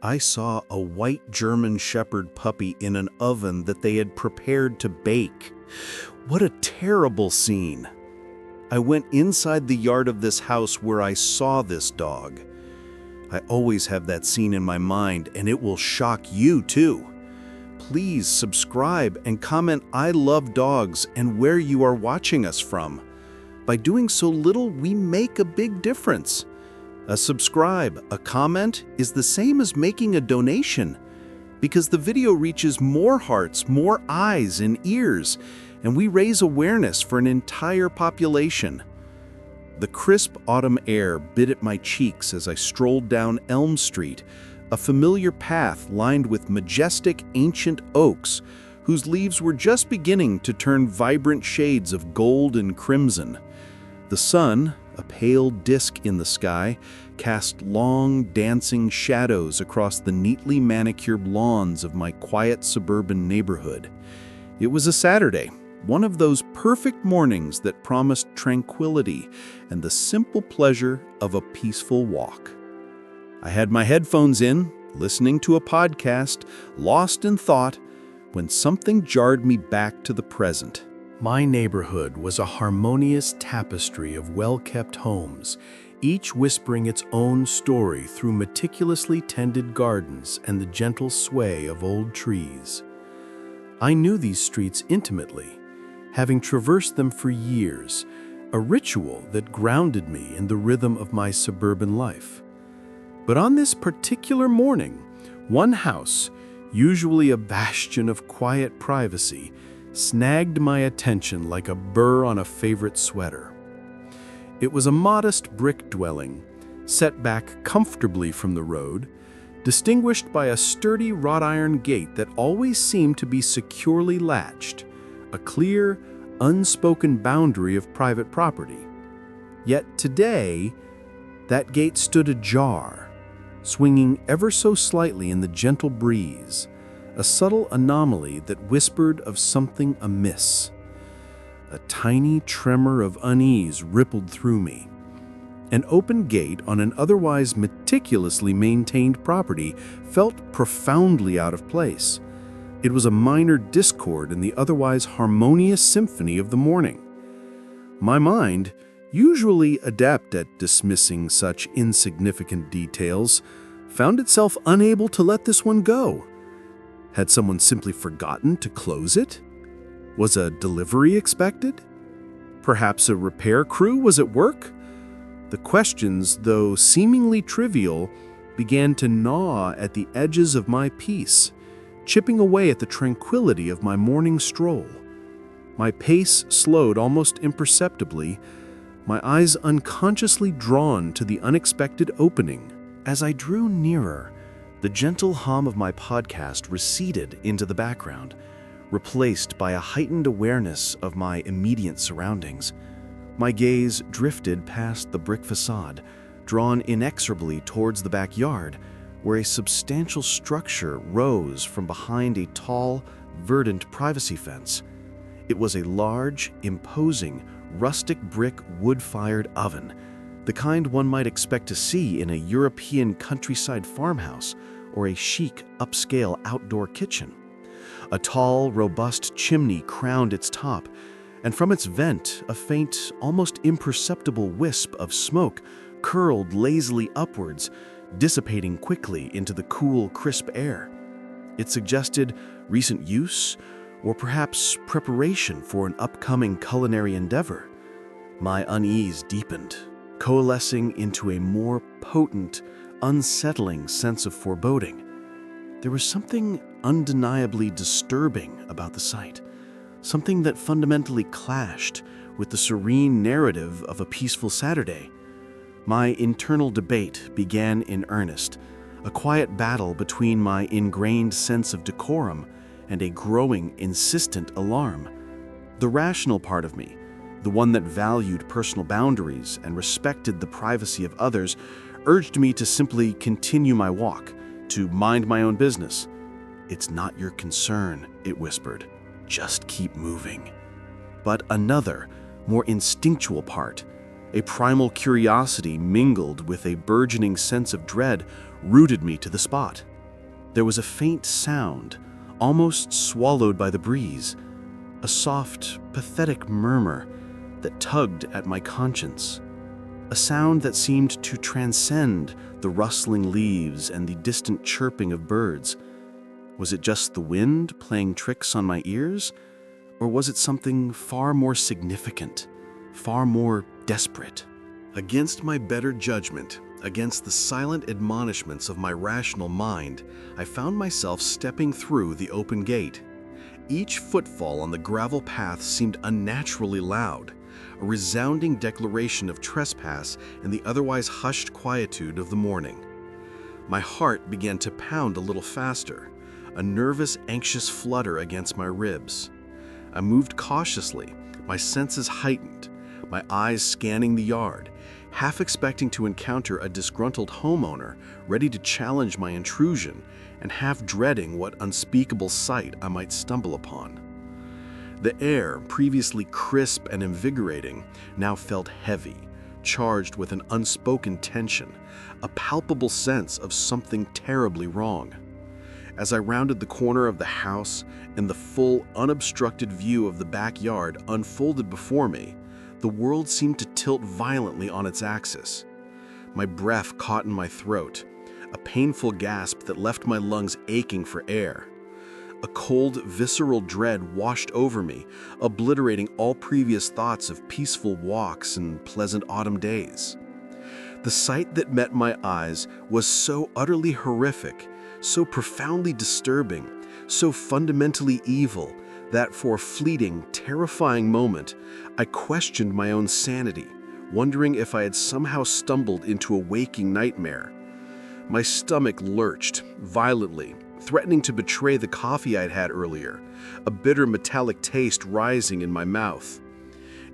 I saw a white German Shepherd puppy in an oven that they had prepared to bake. What a terrible scene! I went inside the yard of this house where I saw this dog. I always have that scene in my mind, and it will shock you too. Please subscribe and comment "I love dogs" and where you are watching us from. By doing so little, we make a big difference. A subscribe, a comment is the same as making a donation, because the video reaches more hearts, more eyes and ears, and we raise awareness for an entire population. The crisp autumn air bit at my cheeks as I strolled down Elm Street, a familiar path lined with majestic ancient oaks whose leaves were just beginning to turn vibrant shades of gold and crimson. The sun, a pale disk in the sky, cast long, dancing shadows across the neatly manicured lawns of my quiet suburban neighborhood. It was a Saturday, one of those perfect mornings that promised tranquility and the simple pleasure of a peaceful walk. I had my headphones in, listening to a podcast, lost in thought, when something jarred me back to the present. My neighborhood was a harmonious tapestry of well-kept homes, each whispering its own story through meticulously tended gardens and the gentle sway of old trees. I knew these streets intimately, having traversed them for years, a ritual that grounded me in the rhythm of my suburban life. But on this particular morning, one house, usually a bastion of quiet privacy, snagged my attention like a burr on a favorite sweater. It was a modest brick dwelling, set back comfortably from the road, distinguished by a sturdy wrought iron gate that always seemed to be securely latched, a clear, unspoken boundary of private property. Yet today, that gate stood ajar, swinging ever so slightly in the gentle breeze, a subtle anomaly that whispered of something amiss. A tiny tremor of unease rippled through me. An open gate on an otherwise meticulously maintained property felt profoundly out of place. It was a minor discord in the otherwise harmonious symphony of the morning. My mind, usually adept at dismissing such insignificant details, found itself unable to let this one go. Had someone simply forgotten to close it? Was a delivery expected? Perhaps a repair crew was at work? The questions, though seemingly trivial, began to gnaw at the edges of my peace, chipping away at the tranquility of my morning stroll. My pace slowed almost imperceptibly, my eyes unconsciously drawn to the unexpected opening. As I drew nearer, the gentle hum of my podcast receded into the background, replaced by a heightened awareness of my immediate surroundings. My gaze drifted past the brick facade, drawn inexorably towards the backyard, where a substantial structure rose from behind a tall, verdant privacy fence. It was a large, imposing, rustic brick wood-fired oven, the kind one might expect to see in a European countryside farmhouse or a chic, upscale outdoor kitchen. A tall, robust chimney crowned its top, and from its vent, a faint, almost imperceptible wisp of smoke curled lazily upwards, dissipating quickly into the cool, crisp air. It suggested recent use, or perhaps preparation for an upcoming culinary endeavor. My unease deepened, coalescing into a more potent, unsettling sense of foreboding. There was something undeniably disturbing about the sight, something that fundamentally clashed with the serene narrative of a peaceful Saturday. My internal debate began in earnest, a quiet battle between my ingrained sense of decorum and a growing, insistent alarm. The rational part of me, the one that valued personal boundaries and respected the privacy of others, urged me to simply continue my walk, to mind my own business. "It's not your concern," it whispered. "Just keep moving." But another, more instinctual part, A primal curiosity mingled with a burgeoning sense of dread rooted me to the spot. There was a faint sound, almost swallowed by the breeze, a soft, pathetic murmur that tugged at my conscience, a sound that seemed to transcend the rustling leaves and the distant chirping of birds. Was it just the wind playing tricks on my ears, or was it something far more significant, far more desperate? Against my better judgment, against the silent admonishments of my rational mind, I found myself stepping through the open gate. Each footfall on the gravel path seemed unnaturally loud, a resounding declaration of trespass in the otherwise hushed quietude of the morning. My heart began to pound a little faster, a nervous, anxious flutter against my ribs. I moved cautiously, my senses heightened, my eyes scanning the yard, half expecting to encounter a disgruntled homeowner ready to challenge my intrusion, and half dreading what unspeakable sight I might stumble upon. The air, previously crisp and invigorating, now felt heavy, charged with an unspoken tension, a palpable sense of something terribly wrong. As I rounded the corner of the house and the full, unobstructed view of the backyard unfolded before me, the world seemed to tilt violently on its axis. My breath caught in my throat, a painful gasp that left my lungs aching for air. A cold, visceral dread washed over me, obliterating all previous thoughts of peaceful walks and pleasant autumn days. The sight that met my eyes was so utterly horrific, so profoundly disturbing, so fundamentally evil, that for a fleeting, terrifying moment, I questioned my own sanity, wondering if I had somehow stumbled into a waking nightmare. My stomach lurched violently, threatening to betray the coffee I'd had earlier, a bitter metallic taste rising in my mouth.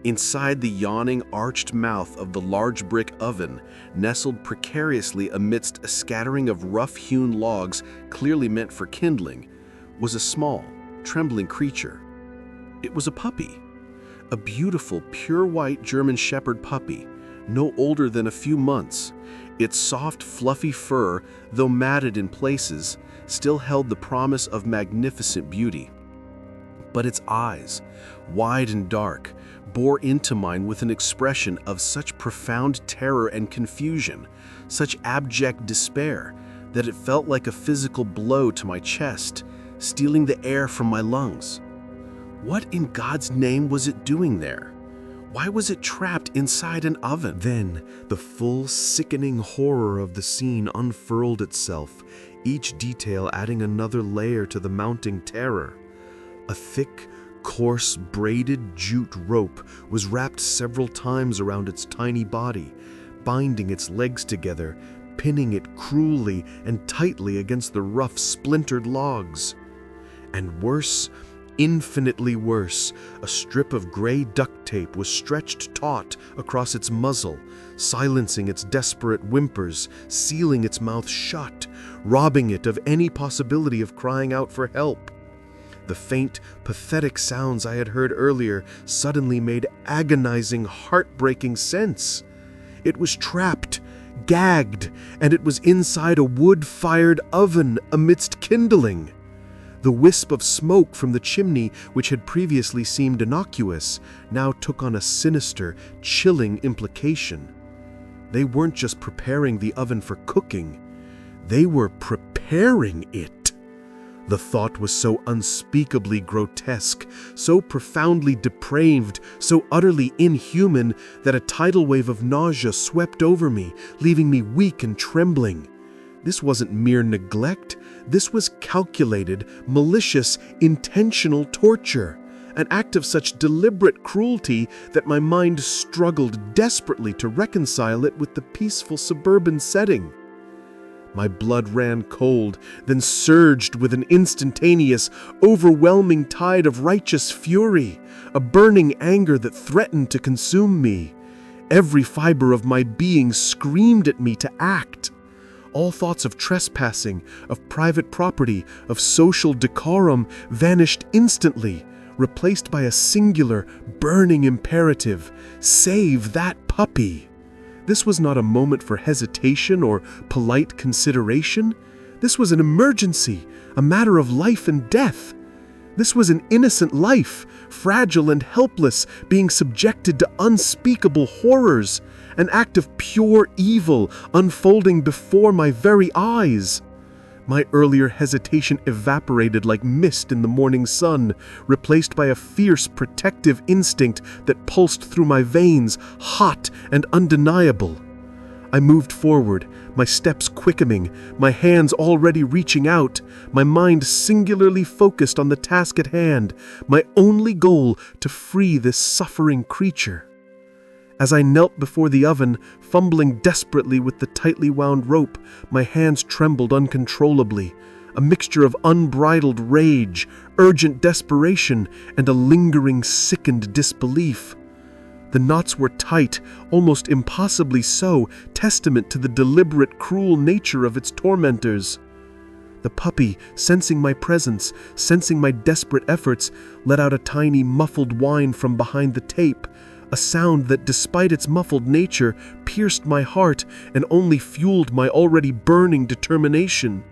Inside the yawning, arched mouth of the large brick oven, nestled precariously amidst a scattering of rough-hewn logs clearly meant for kindling, was a small, trembling creature. It was a puppy, a beautiful, pure white German Shepherd puppy, no older than a few months. Its soft, fluffy fur, though matted in places, still held the promise of magnificent beauty. But its eyes, wide and dark, bore into mine with an expression of such profound terror and confusion, such abject despair, that it felt like a physical blow to my chest, stealing the air from my lungs. What in God's name was it doing there? Why was it trapped inside an oven? Then the full, sickening horror of the scene unfurled itself, each detail adding another layer to the mounting terror. A thick, coarse, braided jute rope was wrapped several times around its tiny body, binding its legs together, pinning it cruelly and tightly against the rough, splintered logs. And worse, infinitely worse, a strip of gray duct tape was stretched taut across its muzzle, silencing its desperate whimpers, sealing its mouth shut, robbing it of any possibility of crying out for help. The faint, pathetic sounds I had heard earlier suddenly made agonizing, heartbreaking sense. It was trapped, gagged, and it was inside a wood-fired oven amidst kindling. The wisp of smoke from the chimney, which had previously seemed innocuous, now took on a sinister, chilling implication. They weren't just preparing the oven for cooking, they were preparing it. The thought was so unspeakably grotesque, so profoundly depraved, so utterly inhuman, that a tidal wave of nausea swept over me, leaving me weak and trembling. This wasn't mere neglect. This was calculated, malicious, intentional torture, an act of such deliberate cruelty that my mind struggled desperately to reconcile it with the peaceful suburban setting. My blood ran cold, then surged with an instantaneous, overwhelming tide of righteous fury, a burning anger that threatened to consume me. Every fiber of my being screamed at me to act. All thoughts of trespassing, of private property, of social decorum vanished instantly, replaced by a singular, burning imperative: save that puppy. This was not a moment for hesitation or polite consideration. This was an emergency, a matter of life and death. This was an innocent life, fragile and helpless, being subjected to unspeakable horrors, an act of pure evil unfolding before my very eyes. My earlier hesitation evaporated like mist in the morning sun, replaced by a fierce protective instinct that pulsed through my veins, hot and undeniable. I moved forward, my steps quickening, my hands already reaching out, my mind singularly focused on the task at hand, my only goal to free this suffering creature. As I knelt before the oven, fumbling desperately with the tightly wound rope, my hands trembled uncontrollably, a mixture of unbridled rage, urgent desperation, and a lingering, sickened disbelief. The knots were tight, almost impossibly so, testament to the deliberate, cruel nature of its tormentors. The puppy, sensing my presence, sensing my desperate efforts, let out a tiny, muffled whine from behind the tape, a sound that, despite its muffled nature, pierced my heart and only fueled my already burning determination.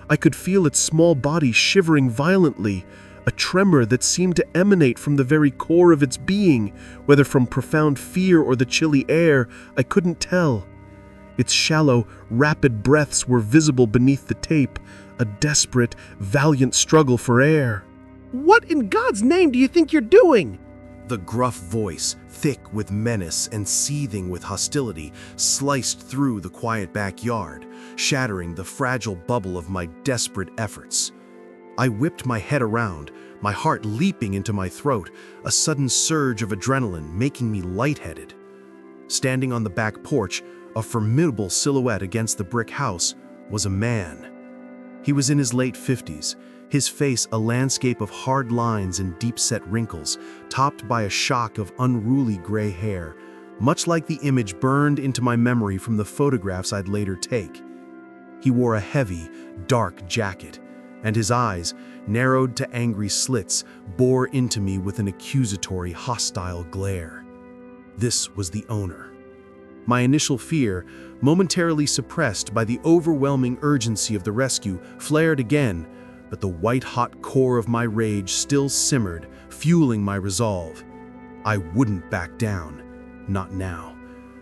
I could feel its small body shivering violently, a tremor that seemed to emanate from the very core of its being, whether from profound fear or the chilly air, I couldn't tell. Its shallow, rapid breaths were visible beneath the tape, a desperate, valiant struggle for air. "What in God's name do you think you're doing?" The gruff voice, thick with menace and seething with hostility, sliced through the quiet backyard, shattering the fragile bubble of my desperate efforts. I whipped my head around, my heart leaping into my throat, a sudden surge of adrenaline making me lightheaded. Standing on the back porch, a formidable silhouette against the brick house, was a man. He was in his late 50s, his face a landscape of hard lines and deep-set wrinkles, topped by a shock of unruly gray hair, much like the image burned into my memory from the photographs I'd later take. He wore a heavy, dark jacket, and his eyes, narrowed to angry slits, bore into me with an accusatory, hostile glare. This was the owner. My initial fear, momentarily suppressed by the overwhelming urgency of the rescue, flared again, but the white-hot core of my rage still simmered, fueling my resolve. I wouldn't back down. Not now.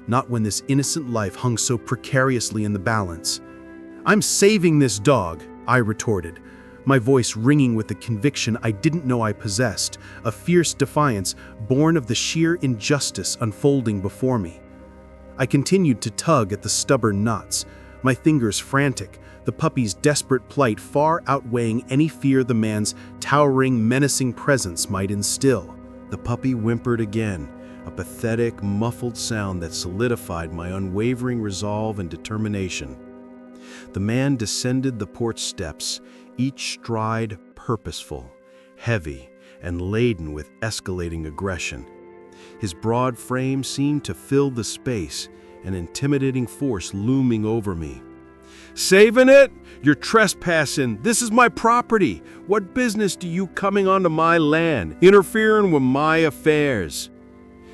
Not when this innocent life hung so precariously in the balance. "I'm saving this dog," I retorted, my voice ringing with the conviction I didn't know I possessed, a fierce defiance born of the sheer injustice unfolding before me. I continued to tug at the stubborn knots, my fingers frantic, the puppy's desperate plight far outweighing any fear the man's towering, menacing presence might instill. The puppy whimpered again, a pathetic, muffled sound that solidified my unwavering resolve and determination. The man descended the porch steps, each stride purposeful, heavy, and laden with escalating aggression. His broad frame seemed to fill the space, an intimidating force looming over me. "Saving it? You're trespassing. This is my property. What business do you coming onto my land, interfering with my affairs?"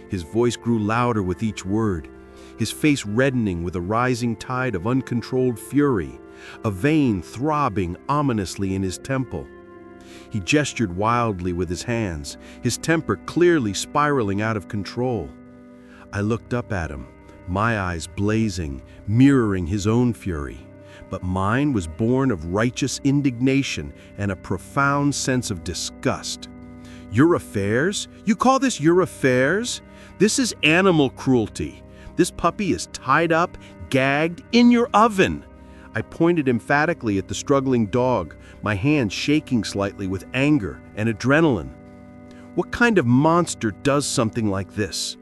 His voice grew louder with each word, his face reddening with a rising tide of uncontrolled fury, a vein throbbing ominously in his temple. He gestured wildly with his hands, his temper clearly spiraling out of control. I looked up at him, my eyes blazing, mirroring his own fury. But mine was born of righteous indignation and a profound sense of disgust. "Your affairs? You call this your affairs? This is animal cruelty. This puppy is tied up, gagged, in your oven." I pointed emphatically at the struggling dog, my hand shaking slightly with anger and adrenaline. "What kind of monster does something like this?"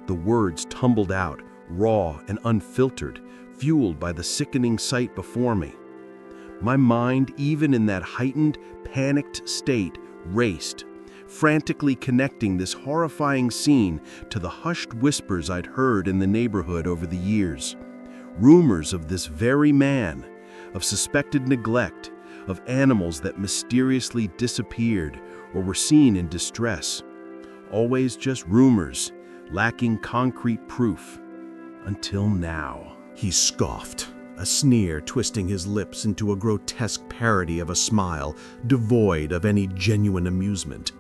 The words tumbled out, raw and unfiltered, fueled by the sickening sight before me. My mind, even in that heightened, panicked state, raced, frantically connecting this horrifying scene to the hushed whispers I'd heard in the neighborhood over the years. Rumors of this very man, of suspected neglect, of animals that mysteriously disappeared or were seen in distress. Always just rumors, lacking concrete proof. Until now. He scoffed, a sneer twisting his lips into a grotesque parody of a smile, devoid of any genuine amusement.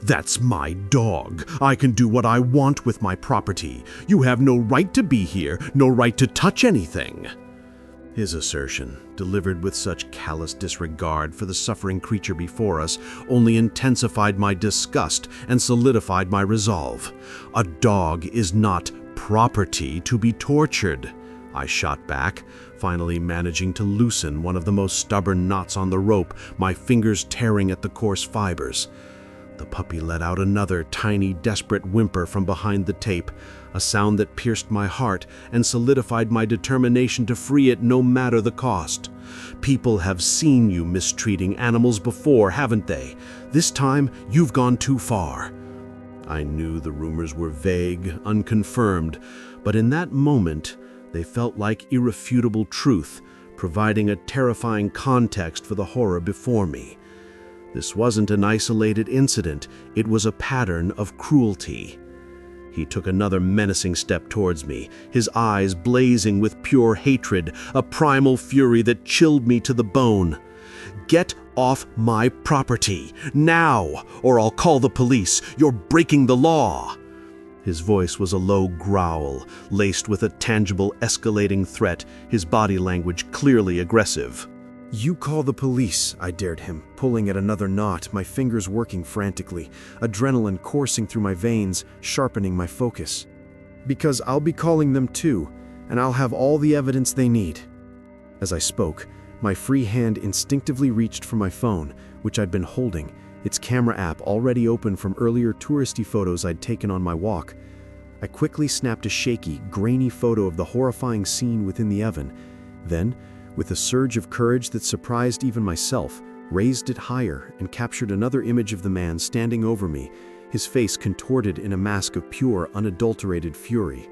"That's my dog. I can do what I want with my property. You have no right to be here, no right to touch anything." His assertion, delivered with such callous disregard for the suffering creature before us, only intensified my disgust and solidified my resolve. A dog is not property to be tortured, I shot back, finally managing to loosen one of the most stubborn knots on the rope, my fingers tearing at the coarse fibers. The puppy let out another tiny, desperate whimper from behind the tape, a sound that pierced my heart and solidified my determination to free it no matter the cost. People have seen you mistreating animals before, haven't they? This time, you've gone too far. I knew the rumors were vague, unconfirmed, but in that moment, they felt like irrefutable truth, providing a terrifying context for the horror before me. This wasn't an isolated incident, it was a pattern of cruelty. He took another menacing step towards me, his eyes blazing with pure hatred, a primal fury that chilled me to the bone. "Get off my property, now, or I'll call the police. You're breaking the law." His voice was a low growl, laced with a tangible escalating threat, his body language clearly aggressive. "You call the police," I dared him, pulling at another knot, my fingers working frantically, adrenaline coursing through my veins, sharpening my focus. "Because I'll be calling them too, and I'll have all the evidence they need." As I spoke, my free hand instinctively reached for my phone, which I'd been holding, its camera app already open from earlier touristy photos I'd taken on my walk. I quickly snapped a shaky, grainy photo of the horrifying scene within the oven, then, with a surge of courage that surprised even myself, raised it higher and captured another image of the man standing over me, his face contorted in a mask of pure, unadulterated fury.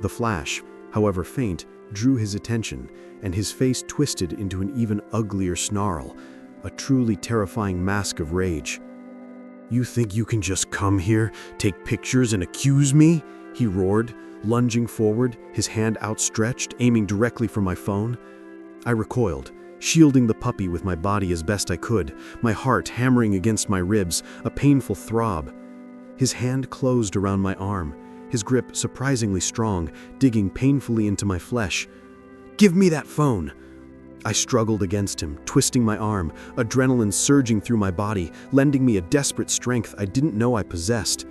The flash, however faint, drew his attention, and his face twisted into an even uglier snarl, a truly terrifying mask of rage. "You think you can just come here, take pictures, and accuse me?" he roared, lunging forward, his hand outstretched, aiming directly for my phone. I recoiled, shielding the puppy with my body as best I could, my heart hammering against my ribs, a painful throb. His hand closed around my arm, his grip surprisingly strong, digging painfully into my flesh. "Give me that phone!" I struggled against him, twisting my arm, adrenaline surging through my body, lending me a desperate strength I didn't know I possessed.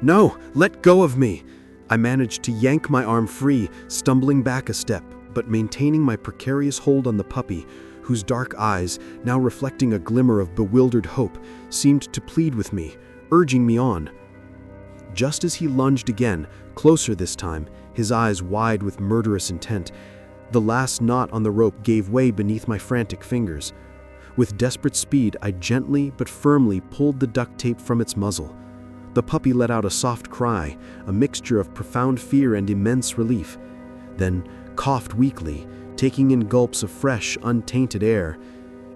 "No, let go of me!" I managed to yank my arm free, stumbling back a step, but maintaining my precarious hold on the puppy, whose dark eyes, now reflecting a glimmer of bewildered hope, seemed to plead with me, urging me on. Just as he lunged again, closer this time, his eyes wide with murderous intent, the last knot on the rope gave way beneath my frantic fingers. With desperate speed, I gently but firmly pulled the duct tape from its muzzle. The puppy let out a soft cry, a mixture of profound fear and immense relief, then coughed weakly, taking in gulps of fresh, untainted air.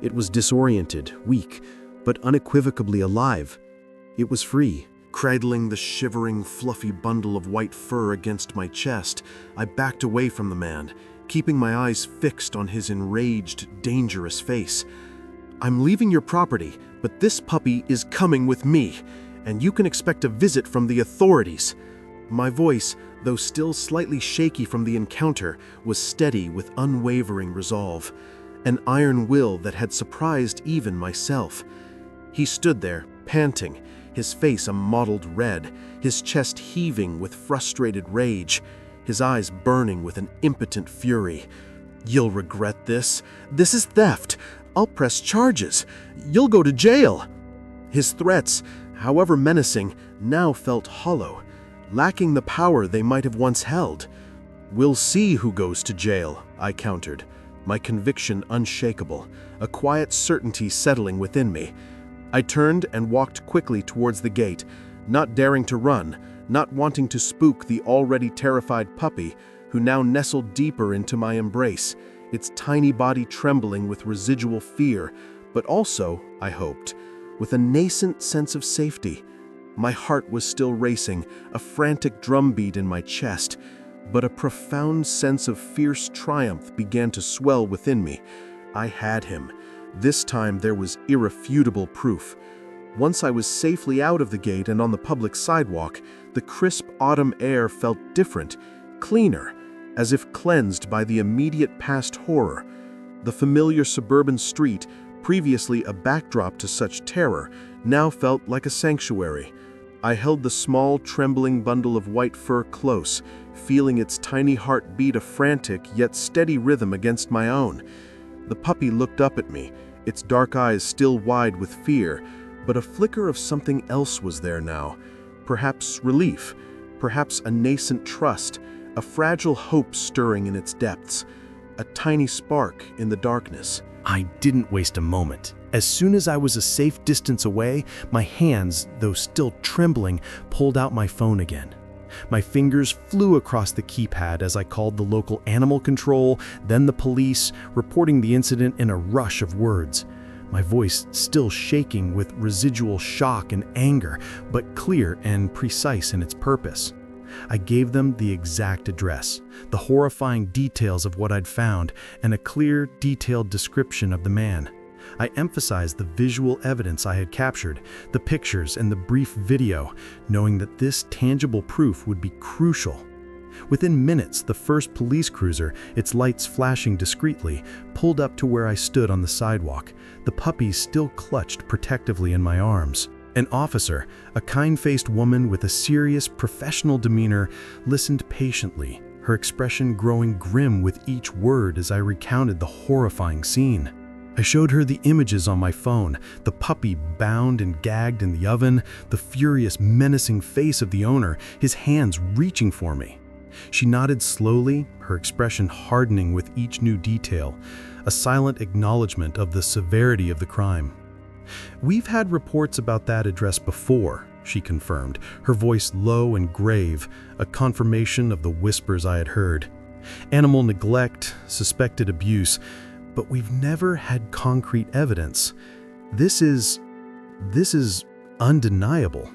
It was disoriented, weak, but unequivocally alive. It was free. Cradling the shivering, fluffy bundle of white fur against my chest, I backed away from the man, keeping my eyes fixed on his enraged, dangerous face. "I'm leaving your property, but this puppy is coming with me, and you can expect a visit from the authorities." My voice, though still slightly shaky from the encounter, was steady with unwavering resolve, an iron will that had surprised even myself. He stood there, panting, his face a mottled red, his chest heaving with frustrated rage, his eyes burning with an impotent fury. "You'll regret this. This is theft. I'll press charges. You'll go to jail." His threats, however menacing, now felt hollow, lacking the power they might have once held. "We'll see who goes to jail," I countered, my conviction unshakable, a quiet certainty settling within me. I turned and walked quickly towards the gate, not daring to run, not wanting to spook the already terrified puppy, who now nestled deeper into my embrace, its tiny body trembling with residual fear, but also, I hoped, with a nascent sense of safety. My heart was still racing, a frantic drumbeat in my chest, but a profound sense of fierce triumph began to swell within me. I had him. This time there was irrefutable proof. Once I was safely out of the gate and on the public sidewalk, the crisp autumn air felt different, cleaner, as if cleansed by the immediate past horror. The familiar suburban street, previously a backdrop to such terror, now felt like a sanctuary. I held the small, trembling bundle of white fur close, feeling its tiny heart beat a frantic yet steady rhythm against my own. The puppy looked up at me, its dark eyes still wide with fear, but a flicker of something else was there now. Perhaps relief, perhaps a nascent trust, a fragile hope stirring in its depths, a tiny spark in the darkness. I didn't waste a moment. As soon as I was a safe distance away, my hands, though still trembling, pulled out my phone again. My fingers flew across the keypad as I called the local animal control, then the police, reporting the incident in a rush of words. My voice still shaking with residual shock and anger, but clear and precise in its purpose. I gave them the exact address, the horrifying details of what I'd found, and a clear, detailed description of the man. I emphasized the visual evidence I had captured, the pictures and the brief video, knowing that this tangible proof would be crucial. Within minutes, the first police cruiser, its lights flashing discreetly, pulled up to where I stood on the sidewalk, the puppy still clutched protectively in my arms. An officer, a kind-faced woman with a serious, professional demeanor, listened patiently, her expression growing grim with each word as I recounted the horrifying scene. I showed her the images on my phone, the puppy bound and gagged in the oven, the furious, menacing face of the owner, his hands reaching for me. She nodded slowly, her expression hardening with each new detail, a silent acknowledgement of the severity of the crime. "We've had reports about that address before," she confirmed, her voice low and grave, a confirmation of the whispers I had heard. "Animal neglect, suspected abuse, but we've never had concrete evidence. This is undeniable."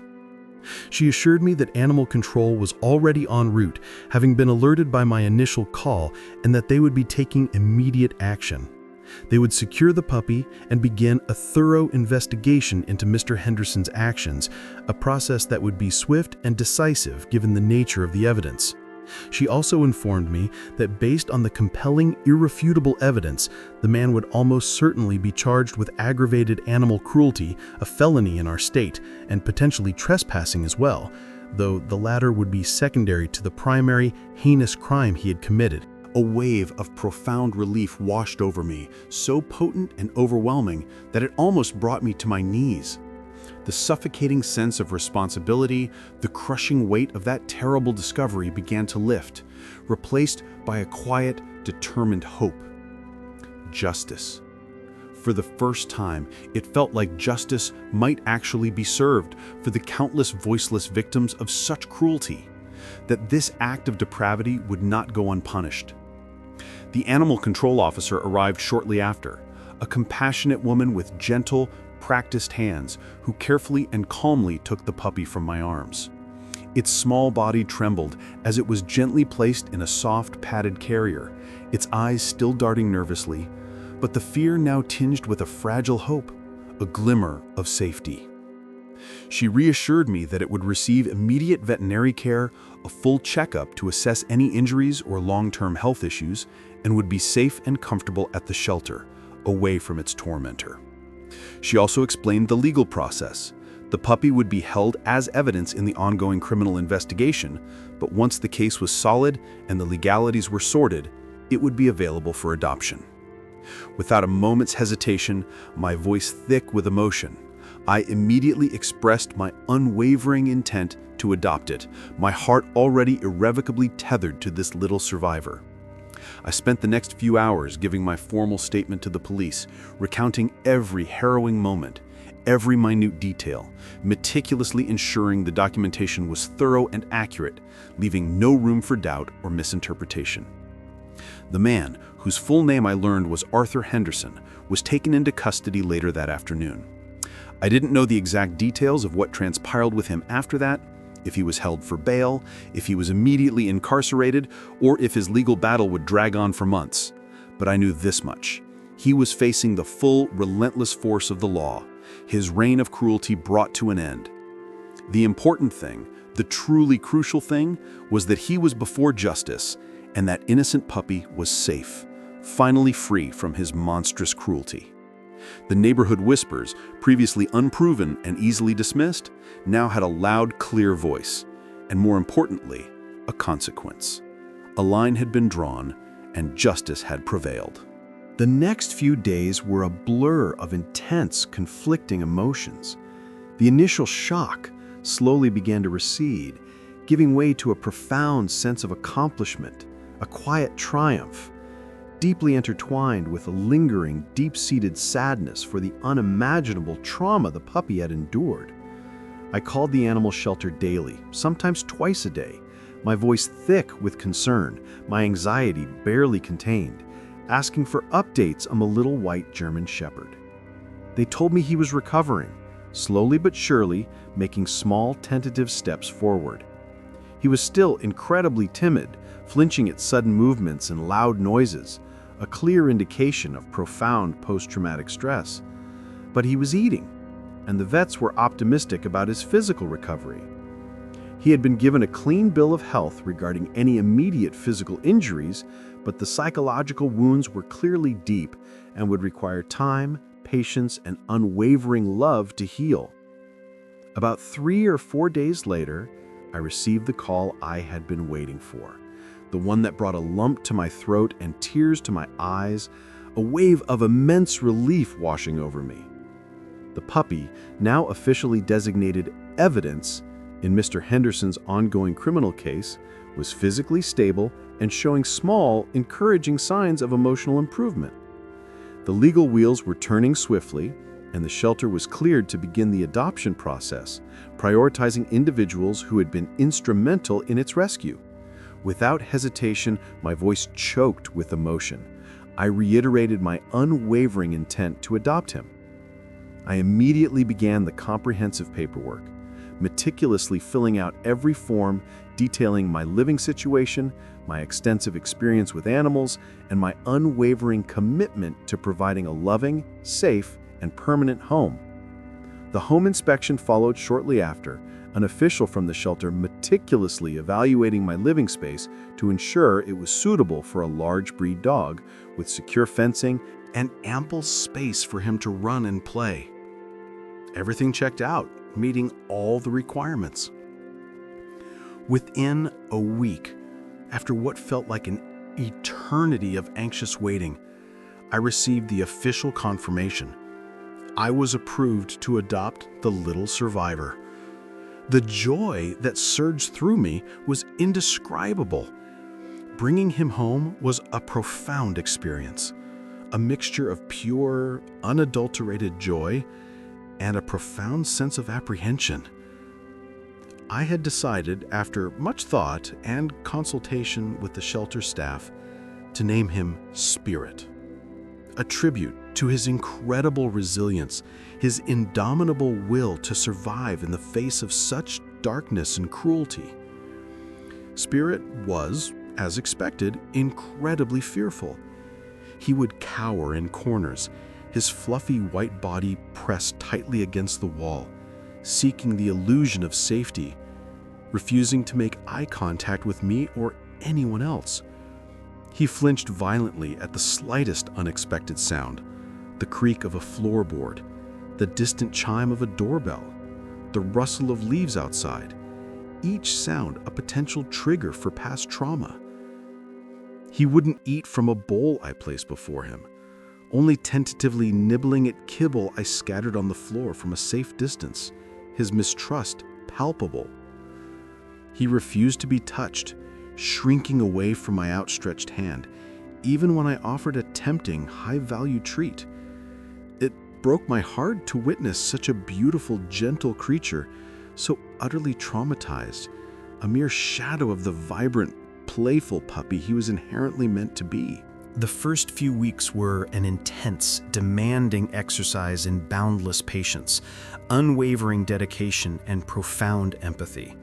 She assured me that animal control was already en route, having been alerted by my initial call, and that they would be taking immediate action. They would secure the puppy and begin a thorough investigation into Mr. Henderson's actions, a process that would be swift and decisive given the nature of the evidence. She also informed me that based on the compelling, irrefutable evidence, the man would almost certainly be charged with aggravated animal cruelty, a felony in our state, and potentially trespassing as well, though the latter would be secondary to the primary, heinous crime he had committed. A wave of profound relief washed over me, so potent and overwhelming that it almost brought me to my knees. The suffocating sense of responsibility, the crushing weight of that terrible discovery began to lift, replaced by a quiet, determined hope. Justice. For the first time, it felt like justice might actually be served for the countless voiceless victims of such cruelty, that this act of depravity would not go unpunished. The animal control officer arrived shortly after, a compassionate woman with gentle, practiced hands who carefully and calmly took the puppy from my arms. Its small body trembled as it was gently placed in a soft, padded carrier, its eyes still darting nervously, but the fear now tinged with a fragile hope, a glimmer of safety. She reassured me that it would receive immediate veterinary care, a full checkup to assess any injuries or long-term health issues, and would be safe and comfortable at the shelter, away from its tormentor. She also explained the legal process. The puppy would be held as evidence in the ongoing criminal investigation, but once the case was solid and the legalities were sorted, it would be available for adoption. Without a moment's hesitation, my voice thick with emotion, I immediately expressed my unwavering intent to adopt it, my heart already irrevocably tethered to this little survivor. I spent the next few hours giving my formal statement to the police, recounting every harrowing moment, every minute detail, meticulously ensuring the documentation was thorough and accurate, leaving no room for doubt or misinterpretation. The man, whose full name I learned was Arthur Henderson, was taken into custody later that afternoon. I didn't know the exact details of what transpired with him after that, if he was held for bail, if he was immediately incarcerated, or if his legal battle would drag on for months. But I knew this much. He was facing the full, relentless force of the law, his reign of cruelty brought to an end. The important thing, the truly crucial thing, was that he was before justice, and that innocent puppy was safe, finally free from his monstrous cruelty. The neighborhood whispers, previously unproven and easily dismissed, now had a loud, clear voice, and more importantly, a consequence. A line had been drawn, and justice had prevailed. The next few days were a blur of intense, conflicting emotions. The initial shock slowly began to recede, giving way to a profound sense of accomplishment, a quiet triumph, deeply intertwined with a lingering, deep-seated sadness for the unimaginable trauma the puppy had endured. I called the animal shelter daily, sometimes twice a day, my voice thick with concern, my anxiety barely contained, asking for updates on the little white German shepherd. They told me he was recovering, slowly but surely making small, tentative steps forward. He was still incredibly timid, flinching at sudden movements and loud noises, a clear indication of profound post-traumatic stress. But he was eating, and the vets were optimistic about his physical recovery. He had been given a clean bill of health regarding any immediate physical injuries, but the psychological wounds were clearly deep and would require time, patience, and unwavering love to heal. About 3 or 4 days later, I received the call I had been waiting for. The one that brought a lump to my throat and tears to my eyes, a wave of immense relief washing over me. The puppy, now officially designated evidence in Mr. Henderson's ongoing criminal case, was physically stable and showing small, encouraging signs of emotional improvement. The legal wheels were turning swiftly, and the shelter was cleared to begin the adoption process, prioritizing individuals who had been instrumental in its rescue. Without hesitation, my voice choked with emotion. I reiterated my unwavering intent to adopt him. I immediately began the comprehensive paperwork, meticulously filling out every form, detailing my living situation, my extensive experience with animals, and my unwavering commitment to providing a loving, safe, and permanent home. The home inspection followed shortly after, an official from the shelter meticulously evaluating my living space to ensure it was suitable for a large breed dog with secure fencing and ample space for him to run and play. Everything checked out, meeting all the requirements. Within a week, after what felt like an eternity of anxious waiting, I received the official confirmation. I was approved to adopt the little survivor. The joy that surged through me was indescribable. Bringing him home was a profound experience, a mixture of pure, unadulterated joy and a profound sense of apprehension. I had decided, after much thought and consultation with the shelter staff, to name him Spirit, a tribute to his incredible resilience, his indomitable will to survive in the face of such darkness and cruelty. Spirit was, as expected, incredibly fearful. He would cower in corners, his fluffy white body pressed tightly against the wall, seeking the illusion of safety, refusing to make eye contact with me or anyone else. He flinched violently at the slightest unexpected sound, the creak of a floorboard, the distant chime of a doorbell, the rustle of leaves outside, each sound a potential trigger for past trauma. He wouldn't eat from a bowl I placed before him, only tentatively nibbling at kibble I scattered on the floor from a safe distance, his mistrust palpable. He refused to be touched, shrinking away from my outstretched hand, even when I offered a tempting, high-value treat. It broke my heart to witness such a beautiful, gentle creature, so utterly traumatized, a mere shadow of the vibrant, playful puppy he was inherently meant to be. The first few weeks were an intense, demanding exercise in boundless patience, unwavering dedication, and profound empathy.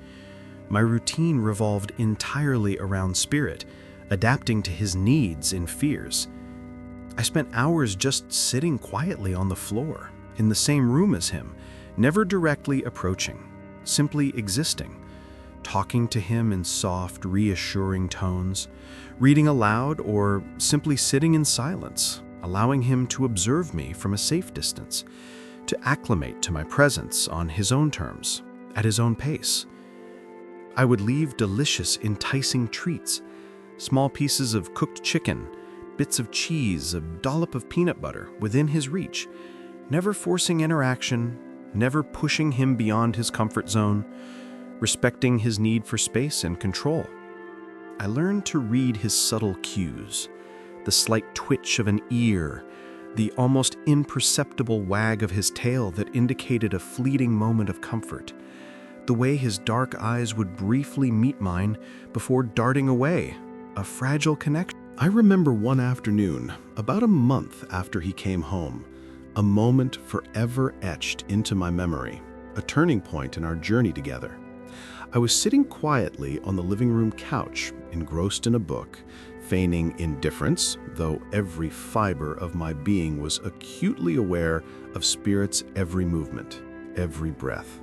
My routine revolved entirely around Spirit, adapting to his needs and fears. I spent hours just sitting quietly on the floor, in the same room as him, never directly approaching, simply existing, talking to him in soft, reassuring tones, reading aloud, or simply sitting in silence, allowing him to observe me from a safe distance, to acclimate to my presence on his own terms, at his own pace. I would leave delicious, enticing treats, small pieces of cooked chicken, bits of cheese, a dollop of peanut butter within his reach, never forcing interaction, never pushing him beyond his comfort zone, respecting his need for space and control. I learned to read his subtle cues, the slight twitch of an ear, the almost imperceptible wag of his tail that indicated a fleeting moment of comfort, the way his dark eyes would briefly meet mine before darting away, a fragile connection. I remember one afternoon, about a month after he came home, a moment forever etched into my memory, a turning point in our journey together. I was sitting quietly on the living room couch, engrossed in a book, feigning indifference, though every fiber of my being was acutely aware of Spirit's every movement, every breath.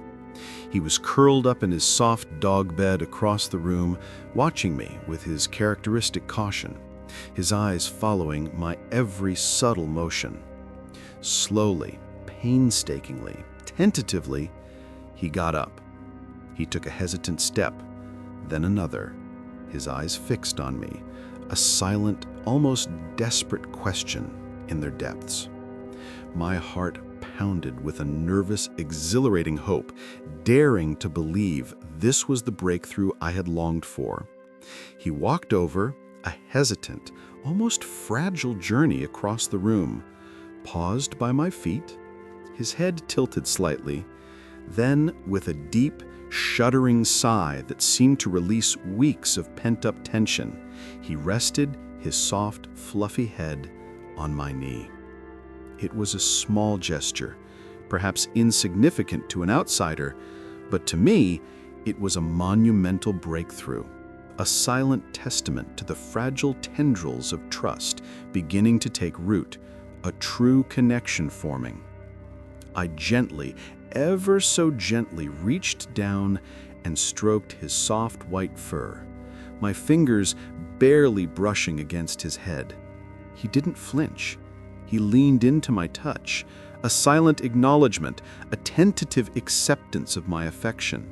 He was curled up in his soft dog bed across the room, watching me with his characteristic caution, his eyes following my every subtle motion. Slowly, painstakingly, tentatively, he got up. He took a hesitant step, then another, his eyes fixed on me, a silent, almost desperate question in their depths. My heart pounded with a nervous, exhilarating hope, daring to believe this was the breakthrough I had longed for. He walked over, a hesitant, almost fragile journey across the room, paused by my feet, his head tilted slightly, then, with a deep, shuddering sigh that seemed to release weeks of pent-up tension, he rested his soft, fluffy head on my knee. It was a small gesture, perhaps insignificant to an outsider, but to me, it was a monumental breakthrough, a silent testament to the fragile tendrils of trust beginning to take root, a true connection forming. I gently, ever so gently, reached down and stroked his soft white fur, my fingers barely brushing against his head. He didn't flinch. He leaned into my touch, a silent acknowledgement, a tentative acceptance of my affection.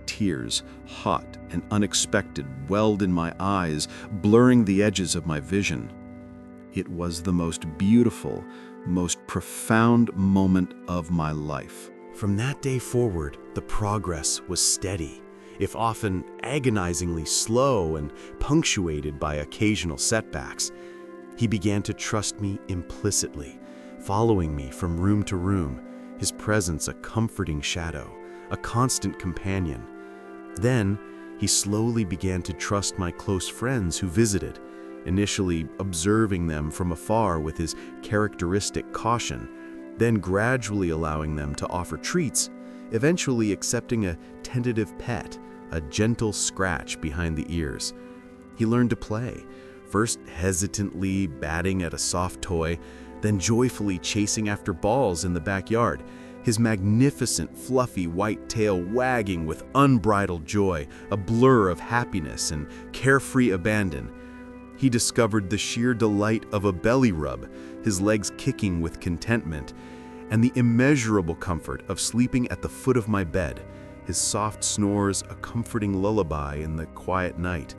Tears, hot and unexpected, welled in my eyes, blurring the edges of my vision. It was the most beautiful, most profound moment of my life. From that day forward, the progress was steady, if often agonizingly slow and punctuated by occasional setbacks. He began to trust me implicitly, following me from room to room, his presence a comforting shadow, a constant companion. Then, he slowly began to trust my close friends who visited, initially observing them from afar with his characteristic caution, then gradually allowing them to offer treats, eventually accepting a tentative pet, a gentle scratch behind the ears. He learned to play, first hesitantly batting at a soft toy, then joyfully chasing after balls in the backyard, his magnificent fluffy white tail wagging with unbridled joy, a blur of happiness and carefree abandon. He discovered the sheer delight of a belly rub, his legs kicking with contentment, and the immeasurable comfort of sleeping at the foot of my bed, his soft snores a comforting lullaby in the quiet night.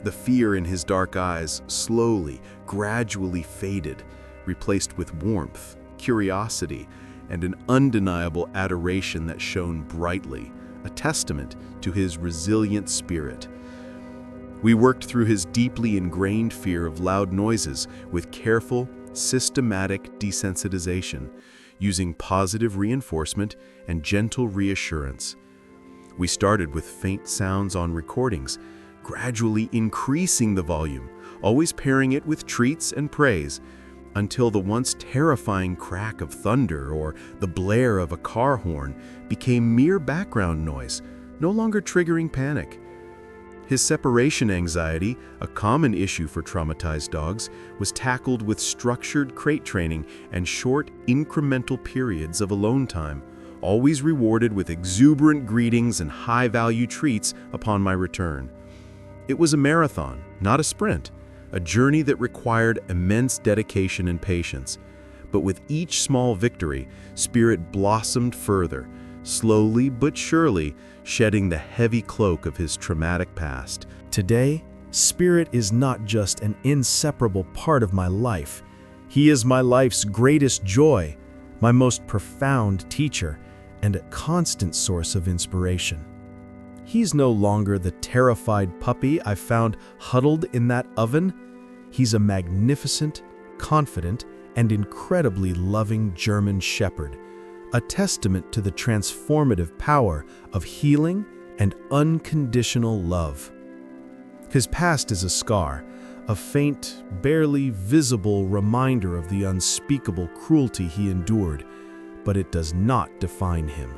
The fear in his dark eyes slowly, gradually faded, replaced with warmth, curiosity, and an undeniable adoration that shone brightly, a testament to his resilient spirit. We worked through his deeply ingrained fear of loud noises with careful, systematic desensitization, using positive reinforcement and gentle reassurance. We started with faint sounds on recordings, gradually increasing the volume, always pairing it with treats and praise, until the once terrifying crack of thunder or the blare of a car horn became mere background noise, no longer triggering panic. His separation anxiety, a common issue for traumatized dogs, was tackled with structured crate training and short, incremental periods of alone time, always rewarded with exuberant greetings and high-value treats upon my return. It was a marathon, not a sprint, a journey that required immense dedication and patience. But with each small victory, Spirit blossomed further, slowly but surely shedding the heavy cloak of his traumatic past. Today, Spirit is not just an inseparable part of my life. He is my life's greatest joy, my most profound teacher, and a constant source of inspiration. He's no longer the terrified puppy I found huddled in that oven. He's a magnificent, confident, and incredibly loving German Shepherd, a testament to the transformative power of healing and unconditional love. His past is a scar, a faint, barely visible reminder of the unspeakable cruelty he endured, but it does not define him.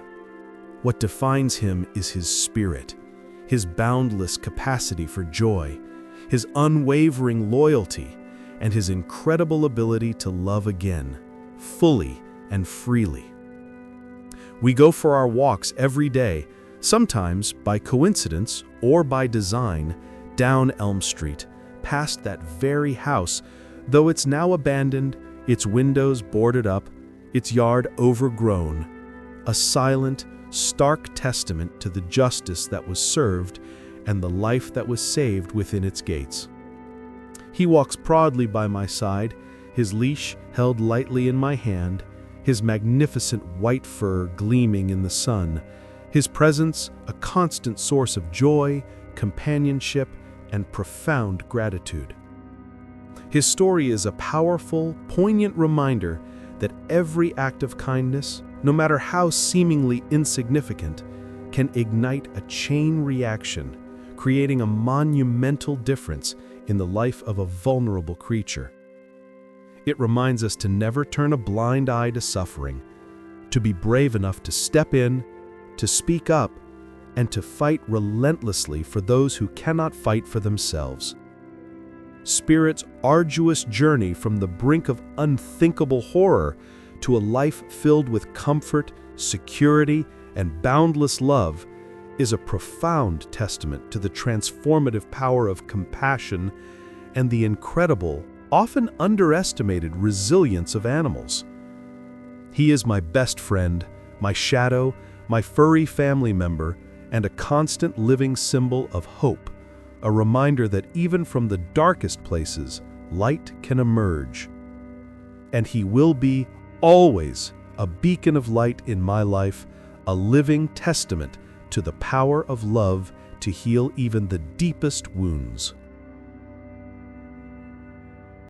What defines him is his spirit, his boundless capacity for joy, his unwavering loyalty, and his incredible ability to love again, fully and freely. We go for our walks every day, sometimes by coincidence or by design, down Elm Street, past that very house, though it's now abandoned, its windows boarded up, its yard overgrown, a silent, stark testament to the justice that was served and the life that was saved within its gates. He walks proudly by my side, his leash held lightly in my hand, his magnificent white fur gleaming in the sun, his presence a constant source of joy, companionship, and profound gratitude. His story is a powerful, poignant reminder that every act of kindness, no matter how seemingly insignificant, can ignite a chain reaction, creating a monumental difference in the life of a vulnerable creature. It reminds us to never turn a blind eye to suffering, to be brave enough to step in, to speak up, and to fight relentlessly for those who cannot fight for themselves. Spirit's arduous journey from the brink of unthinkable horror to a life filled with comfort, security, and boundless love is a profound testament to the transformative power of compassion and the incredible, often underestimated resilience of animals. He is my best friend, my shadow, my furry family member, and a constant living symbol of hope, a reminder that even from the darkest places, light can emerge. And he will be always a beacon of light in my life, a living testament to the power of love to heal even the deepest wounds.